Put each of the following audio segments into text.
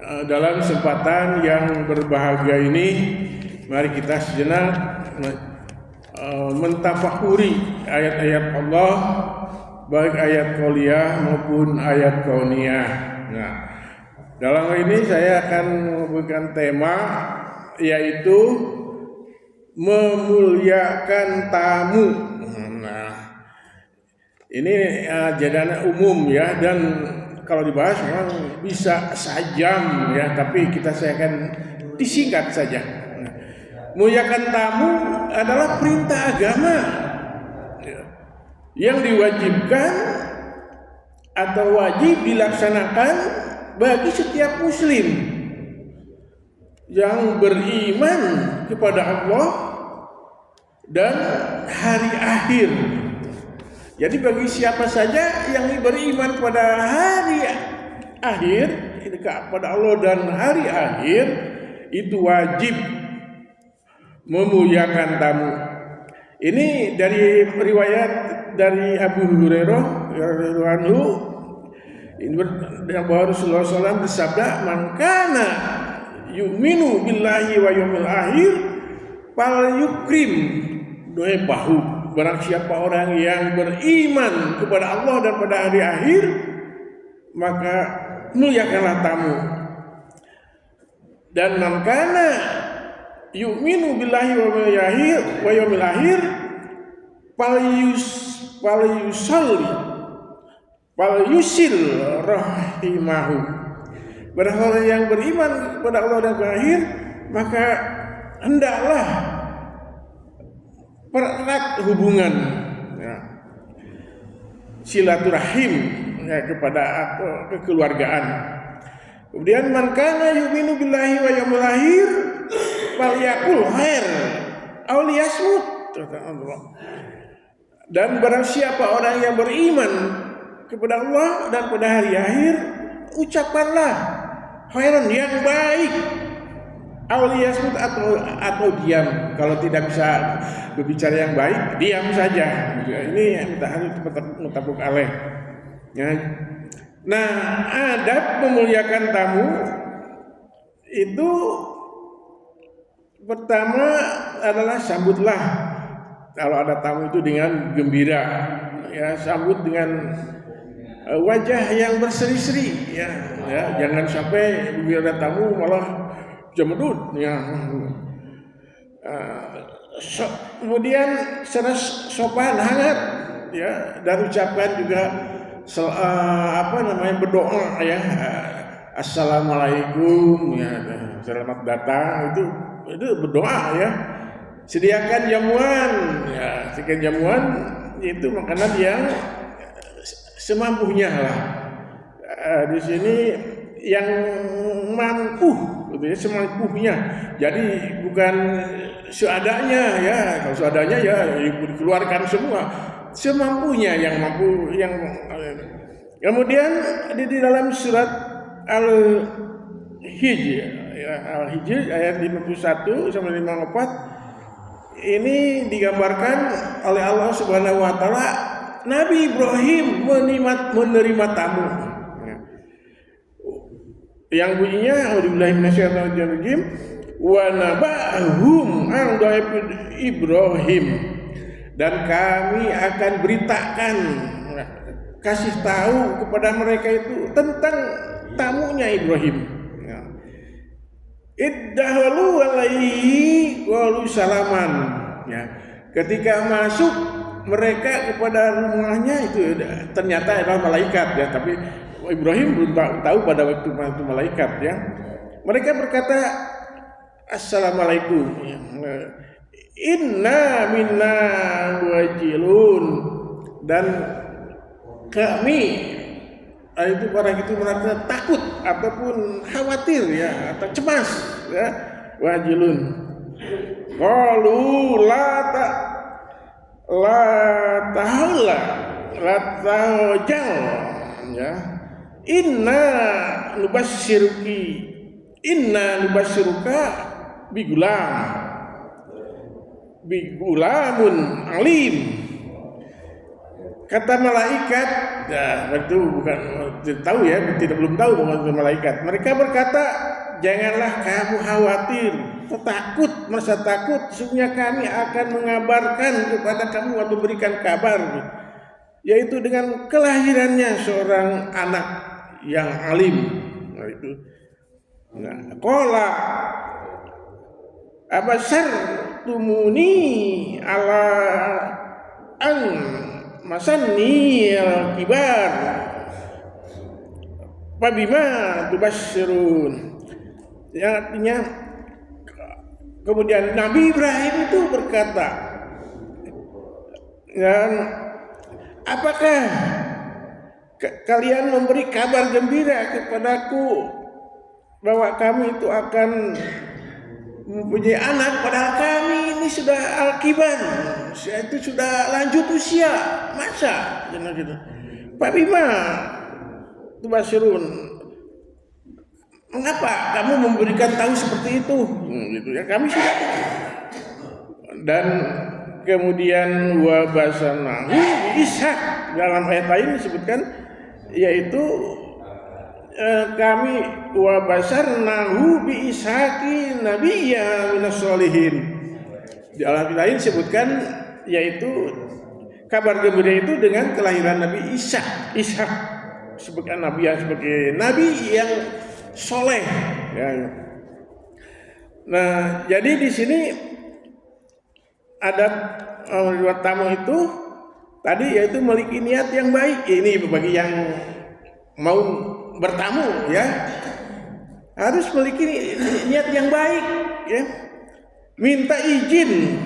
Dalam kesempatan yang berbahagia ini, mari kita sejenak mentafakuri ayat-ayat Allah, baik ayat qauliyah maupun ayat kauniyah. Nah, dalam hal ini saya akan memberikan tema, yaitu memuliakan tamu. Nah, ini jadinya umum ya, dan kalau dibahas memang bisa sajam ya, tapi saya akan disingkat saja. Muliakan tamu adalah perintah agama yang diwajibkan atau wajib dilaksanakan bagi setiap muslim yang beriman kepada Allah dan hari akhir. Jadi bagi siapa saja yang beriman pada hari akhir, kepada Allah dan hari akhir, itu wajib memuliakan tamu. Ini dari riwayat dari Abu Hurairah radhiyallahu anhu, bahwa Rasulullah SAW bersabda, "Man kana yu'minu billahi wa yawmil akhir fal yukrim doebahu." Barang siapa orang yang beriman kepada Allah dan pada hari akhir, maka muliakanlah tamu. Dan man kana yu'minu billahi wa yawmil akhir falyusil rahimahu. Barang orang yang beriman kepada Allah dan hari akhir, maka hendaklah pererat hubungan ya, silaturahim ya, kepada kekeluargaan. Kemudian man kana yu'minu billahi wa yawmil akhir falyakul khair aw liyasmut. Dan barang siapa orang yang beriman kepada Allah dan pada hari akhir, ucapkanlah khairan, yang baik, aw liyasmut, atau diam. Kalau tidak bisa berbicara yang baik, diam saja. Ini mutabak alaih. Ya. Nah, adab memuliakan tamu itu pertama adalah sambutlah kalau ada tamu itu dengan gembira. Ya, sambut dengan wajah yang berseri-seri. Ya, jangan sampai bila ada tamu malah jemedut. Ya. Kemudian secara sopan, hangat, ya, dan ucapkan juga berdoa ya, assalamualaikum ya, selamat datang, itu berdoa ya. Sediakan jamuan ya, itu makanan yang semampunya lah. Di sini yang mampu, gitu ya, semampunya. Jadi bukan seadanya ya. Kalau seadanya ya dikeluarkan semua. Semampunya, yang mampu, yang kemudian di dalam surat Al-Hijr ya, Al-Hijr ayat 51 sampai 54 ini digambarkan oleh Allah Subhanahu wa taala Nabi Ibrahim menerima tamu. Yang bunyinya a'udzubillahi minasyaitonirrajim wa nabahum an dhaifil Ibrahim, dan kami akan beritakan, kasih tahu kepada mereka itu tentang tamunya Ibrahim. Iddahalu alaihi qalu salaman. Ya, ketika masuk mereka kepada rumahnya itu ternyata adalah malaikat ya, tapi Ibrahim belum tahu pada waktu itu malaikat ya. Mereka berkata assalamualaikum. Inna minna wajilun, dan kami itu orang itu merasa takut ataupun khawatir ya, atau cemas ya, wajilun. Qalu la tahajjal ya, inna nubasysiruka bigulamun alim. Kata malaikat, ya itu bukan tidak tahu ya, belum tahu bukan malaikat. Mereka berkata, janganlah kamu khawatir, takut, merasa takut. Sesungguhnya kami akan mengabarkan kepada kamu atau berikan kabar, yaitu dengan kelahirannya seorang anak yang alim. Nah, itu. Nah, qala abasar tumuni ala an masanni kibar pabima tubasyirun. Yang artinya kemudian Nabi Ibrahim itu berkata, dan apakah kalian memberi kabar gembira kepadaku bahwa kami itu akan mempunyai anak, padahal kami ini sudah al-kibar, itu sudah lanjut usia, masa gitu. Pak Bima tubasyirun, mengapa kamu memberikan tahu seperti itu? Gitu ya, kami sudah. Dan kemudian wa basanahu Ishak, dalam ayat lain disebutkan, yaitu kami wa basarnahu bi Ishaqi nabiyya minas sholihin. Di ayat lain disebutkan, yaitu kabar gembira itu dengan kelahiran Nabi Ishak sebagai nabi yang soleh. Ya. Nah, jadi di sini ada riwayat tamu itu tadi, yaitu memiliki niat yang baik. Ini bagi yang mau bertamu, ya, harus memiliki niat yang baik, ya. Minta izin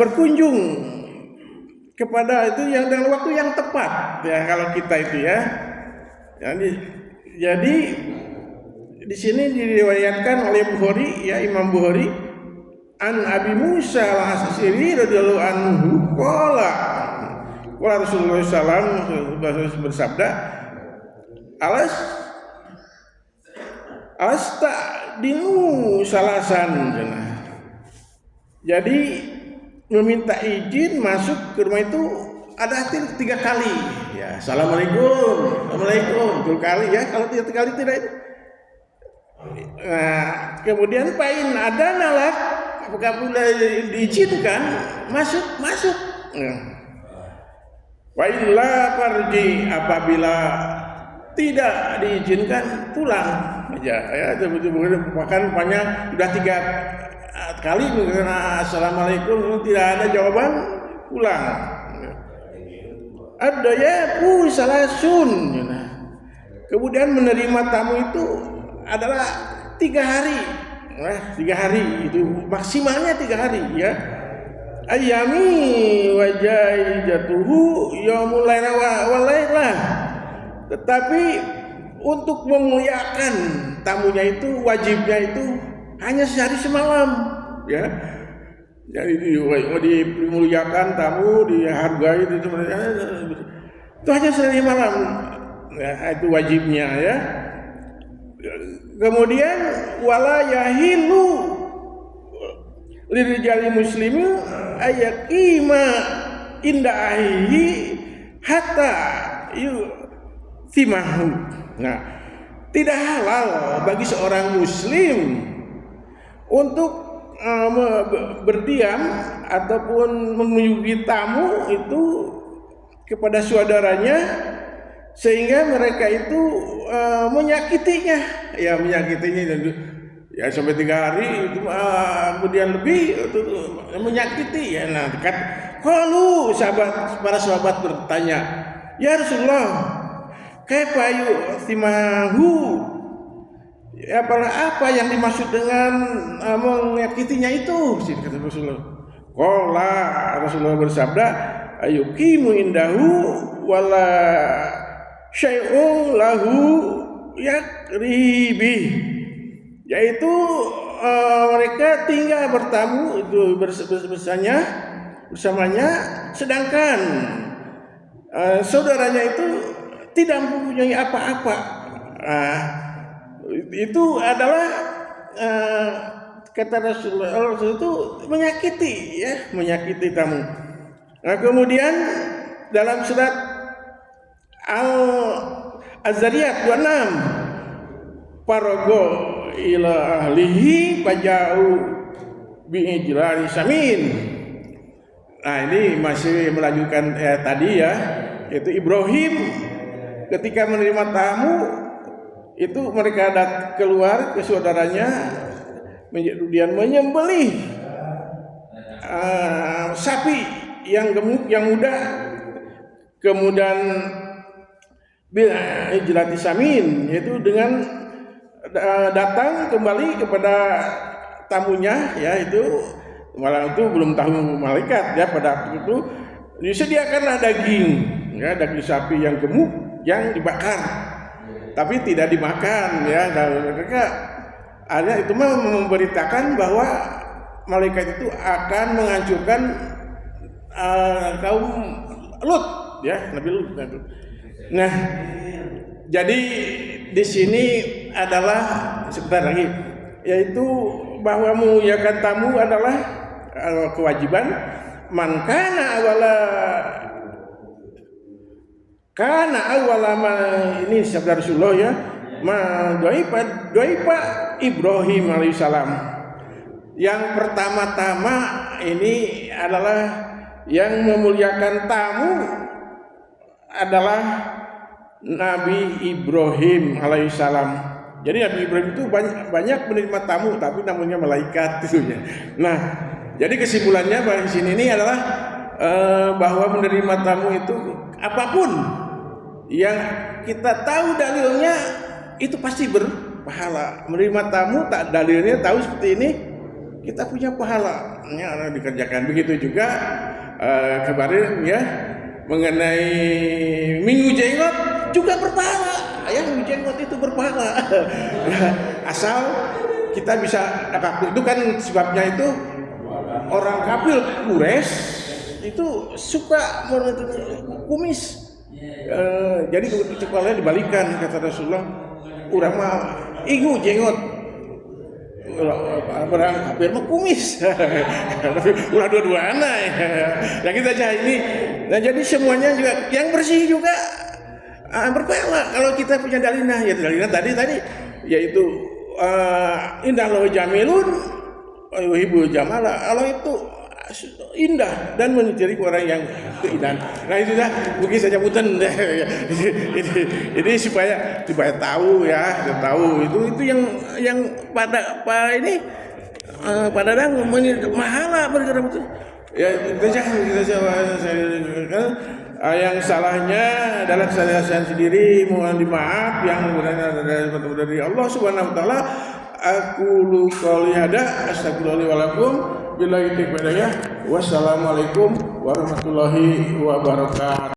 berkunjung kepada itu yang dalam waktu yang tepat, ya, kalau kita itu, ya. Jadi di sini diriwayatkan oleh Bukhari, ya, Imam Bukhari, an Abi Musa al-Asy'ari radhiyallahu anhu qala Rasulullah sallallahu alaihi wasallam bersabda, Alasta dinu salasan. Jadi meminta izin masuk ke rumah itu ada 3 kali, ya. Assalamualaikum, assalamualaikum 3 kali, ya. Kalau 3 kali tidak itu. Nah, kemudian pain ada nalak, apakah boleh diizinkan masuk. Waillah farji, apabila tidak diizinkan pulang aja, ya. Bahkan banyak sudah 3 kali karena assalamualaikum tidak ada jawaban, pulang. Ada ya salasun. Kemudian menerima tamu itu adalah 3 hari. Nah, 3 hari itu maksimalnya 3 hari, ya. Ayami wajaijatuhu yaumul laila wal laila. Tetapi untuk memuliakan tamunya itu, wajibnya itu hanya sehari semalam, ya. Jadi dimuliakan tamu, dihargai, itu hanya sehari malam, ya, itu wajibnya, ya. Kemudian wala yahilu lirijali muslimin ayaqima inda ahihi hatta timahu. Nah, tidak halal bagi seorang muslim untuk berdiam ataupun mengunjungi tamu itu kepada saudaranya sehingga mereka itu menyakitinya, ya sampai 3 hari itu, kemudian lebih itu menyakiti, ya. Nah, kalau para sahabat bertanya, ya Rasulullah, kaifa yu'timahu, apa yang dimaksud dengan menyakitinya itu, kata Rasulullah. Qala, Rasulullah bersabda, ayuqimu indahu wala syai'un lahu yakribi, yaitu mereka tinggal bertamu itu bersamanya, sedangkan saudaranya itu tidak mempunyai apa-apa. Itu adalah kata Rasulullah itu menyakiti tamu. Nah, kemudian dalam surat Az-Zariyat 26, parago ila ahlihi faja'u bi'ijlali samin. Nah, ini masih melanjutkan tadi ya, yaitu Ibrahim ketika menerima tamu itu mereka keluar ke saudaranya, kemudian menyembelih sapi yang gemuk yang muda, kemudian ijlati samin, yaitu dengan datang kembali kepada tamunya, ya itu malah itu belum tahu malaikat ya, pada waktu itu disediakanlah daging, ya daging sapi yang gemuk yang dibakar tapi tidak dimakan ya. Dan mereka ada itu memberitakan bahwa malaikat itu akan menghancurkan kaum Lut ya, Nabi Lut. Nah, jadi di sini adalah sebentar lagi, yaitu bahwa memuliakan tamu adalah kewajiban. Man kana awala ini sabda Rasulullah ya, ma doipa Ibrahim alaihissalam. Yang pertama-tama ini adalah yang memuliakan tamu adalah Nabi Ibrahim alaihissalam. Jadi Nabi Ibrahim itu banyak menerima tamu, tapi namanya malaikat itunya. Nah, jadi kesimpulannya bahwa di sini ini adalah bahwa menerima tamu itu apapun yang kita tahu dalilnya itu pasti berpahala. Menerima tamu tak dalilnya tahu seperti ini, kita punya pahala. Ya, dikerjakan. Begitu juga kemarin ya mengenai Minggu Jenggot juga berpahala. Ya, Minggu Jenggot itu berpahala. Asal kita bisa itu kan sebabnya itu orang kafir Quraisy itu suka kumis. Jadi kepalanya dibalikan, kata Rasulullah, urang mah ingu jenggot, orang kafir mah kumis. Ulah dua-duana ya. Nah kita aja ini. Nah jadi semuanya juga yang bersih juga berpahala kalau kita punya dalinah. Ya dalinah tadi yaitu indah lahu jamilun yuhibbul jamala. Allah itu indah dan mencari orang yang keindahan. Nah itu dah mungkin saja punten. Ini supaya tahu ya, tahu itu yang pada ini pada dang mahala bergerak itu. Ya kita yang salahnya adalah kesalahan sendiri, mohon dimaaf, yang benarnya dari Allah Subhanahu wa taala. Aku qouli hada astagfirullahi wa lakum billahi taufiq. Wassalamualaikum warahmatullahi wabarakatuh.